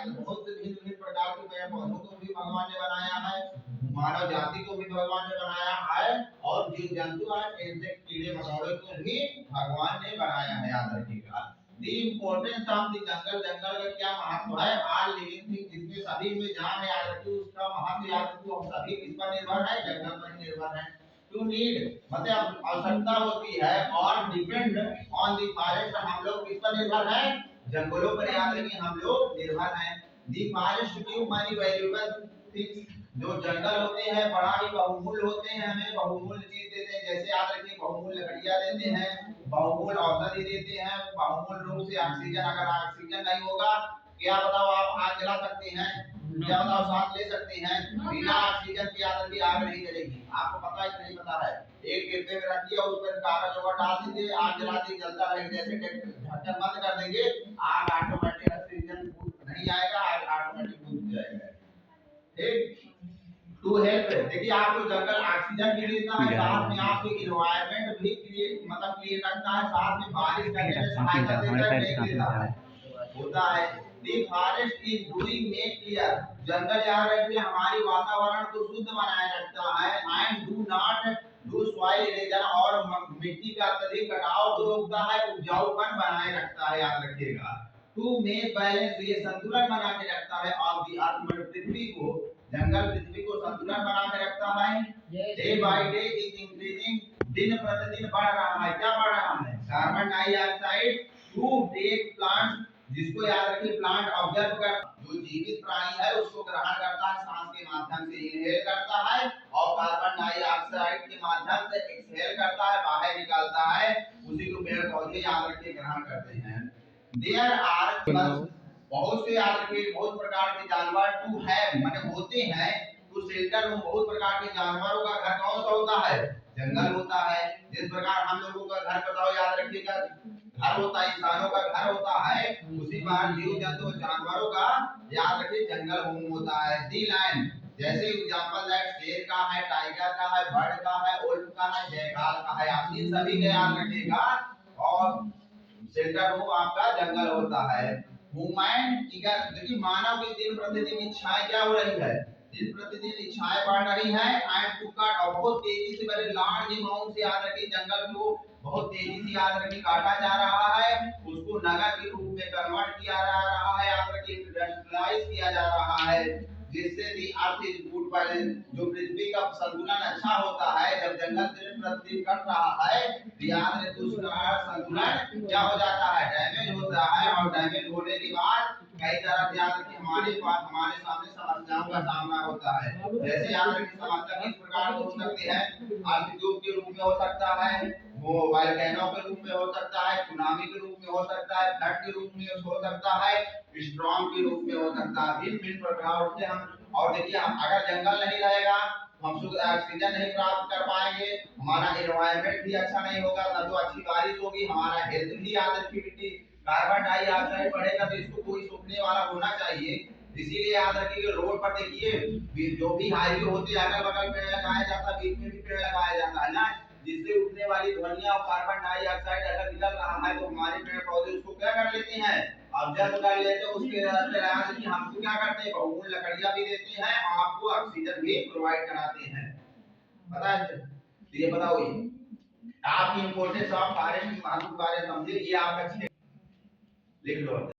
बहुत से भिन्न भिन्न प्रकार के पेड़ पौधों को भी भगवान ने बनाया है, मानव जाति को भी भगवान ने बनाया है, और जीव जंतु है इंसेक्ट कीड़े मकोड़े को भी भगवान ने बनाया है। याद रखिएगा the importance of the jungle, जंगल का क्या महत्व है। ऑल लिविंग थिंग, जिसमें सभी में जान है, याद रखिए उसका महत्व याद रखिए। हम सभी किस पर निर्भर है, जंगल पर निर्भर है। टू नीड मतलब आवश्यकता होती है, और डिपेंड ऑन द फॉरेस्ट, हम लोग किस पर निर्भर है, जंगलों पर याद रखिए हम लोग निर्भर हैं। दी forest give money valuable things, जो जंगल होते हैं बड़ा ही बहुमूल्य होते हैं, हमें बहुमूल्य चीज देते हैं। जैसे याद रखिए बहुमूल्य लकड़ियां देते हैं, बहुमूल्य औषधि देते हैं, बहुमूल्य रूप से ऑक्सीजन। अगर ऑक्सीजन नहीं होगा, क्या बताओ आप आग जला सकते हैं, क्या बताओ सांस ले सकते हैं, बिना ऑक्सीजन के याद रखिए आग नहीं जलेगी। आपको पता है कि नहीं पता है। एक डिब्बे में रखिए, उस पर कागज होगा डाल दीजिए, आग जला दी, जलता रहेगा। जैसे ढक्कन बंद कर देंगे, आग ऑटोमेटिक ऑक्सीजन नहीं आएगा, आग ऑटोमेटिक बुझ जाएगा। ठीक। टू हेल्प, देखिए आपको जंगल ऑक्सीजन भी देता है, साथ में आपको एनवायरनमेंट भी क्रिएट मतलब क्लियर रखता है, साथ में बारिश करने में सहायता देता है, होता है। The forest is doing make clear, जंगल याद रखिए हमारी वातावरण को शुद्ध बनाए रखता है। And do not do soil erosion, और मिट्टी का अत्यधिक कटाव को रोकता है, उपजाऊपन बनाए रखता है। याद रखिएगा टू मेक बैलेंस, ये संतुलन बना के रखता है। ऑफ दी अर्थ, मतलब पृथ्वी को, जंगल पृथ्वी को संतुलन बना के रखता है। Day by day is increasing, दिन प्रतिदिन बढ़ रहा है। क्या बढ़ रहा है, carbon dioxide to take plants, जिसको याद रखिए प्लांट ऑब्जर्व कर, जो जीवित प्राणी है उसको ग्रहण करता है, सांस के माध्यम से इनहेल करता है, और कार्बन डाइऑक्साइड के माध्यम से एक्सहेल करता है, बाहर निकालता है। उसी को पेड़ पौधे याद रखिए ग्रहण करते हैं। देयर आर, बहुत से याद रखिए बहुत प्रकार के जानवर टू हैव माने होते हैं, तो शेल्टर में बहुत प्रकार के जानवरों का घर कौन सा होता है, जंगल होता है। जिस प्रकार हम लोगों का घर बताओ याद रखिएगा घर होता है, इंसानों का घर होता है, उसी प्रकार जीव जंतु जानवरों का याद रखिए जंगल होम होता है। दी लाइन, जैसे एग्जांपल दैट शेर का है, टाइगर का है, बर्ड का है, वुल्फ का है, जयकाल का है, आप इन सभी का याद रखिएगा। और शेल्टर होम आपका जंगल होता है। ह्यूमन देखिए मानव की दिन प्रतिदिन इच्छाएं क्या हो रही है, दिन प्रतिदिन इच्छाएं बढ़ रही है। एंड टू कट, और बहुत तेजी से बड़े लार्ज अमाउंट से याद रखिए जंगल को बहुत तेजी से याद रखिए काटा जा रहा है, उसको नगर के रूप में कन्वर्ट किया जा रहा है, याद रखिए इंडस्ट्रियलाइज किया जा रहा है, जिससे दी अर्थ इज गुड बैलेंस, जो पृथ्वी का संतुलन अच्छा होता है। जब जंगल दिन प्रतिदिन कट रहा है, याद रखिए उसका संतुलन क्या हो जाता है, डैमेज होता है। और डैमेज होने के बाद कई तरह से याद रखिए हमारे पास हमारे सामने समस्याओं का सामना होता है। जैसे याद रखिए समस्या किस प्रकार हो सकती है, आर्थिक के रूप में हो सकता है, वो वोल्केनो के रूप में हो सकता है, सुनामी के रूप में हो सकता है, फ्लड के रूप में हो सकता है, स्ट्रॉम के रूप में हो सकता है, भिन्न भिन्न प्रकार से हम। और देखिए अगर जंगल नहीं रहेगा, हम शुद्ध ऑक्सीजन नहीं प्राप्त कर पाएंगे, हमारा एनवायरनमेंट भी अच्छा नहीं होगा, ना तो अच्छी बारिश होगी, हमारा हेल्थ भी याद रखिए कार्बन डाइऑक्साइड बढ़ेगा, तो इसको कोई सोखने वाला होना चाहिए। इसीलिए याद रखिए रोड पर देखिए जो भी हाईवे होते हैं अगल बगल पेड़ लगाया जाता है, बीच में भी पेड़ लगाया जाता है ना, जिससे उठने वाली ध्वनियां और कार्बन डाइऑक्साइड अगर निकल रहा है तो हमारे पेड़ पौधे उसको क्या कर लेते हैं, ऑब्जर्व कर लेते हैं। उसके रास्ते कि हमको क्या करते हैं, बहुमूल्य लकड़ियां भी देते हैं, आपको ऑक्सीजन भी प्रोवाइड कराते हैं। पता है, तो ये बताओ ये आपकी इंपोर्टेंस ऑफ फॉरेस्ट के महत्व के बारे में समझिए। ये आपका लिख लो।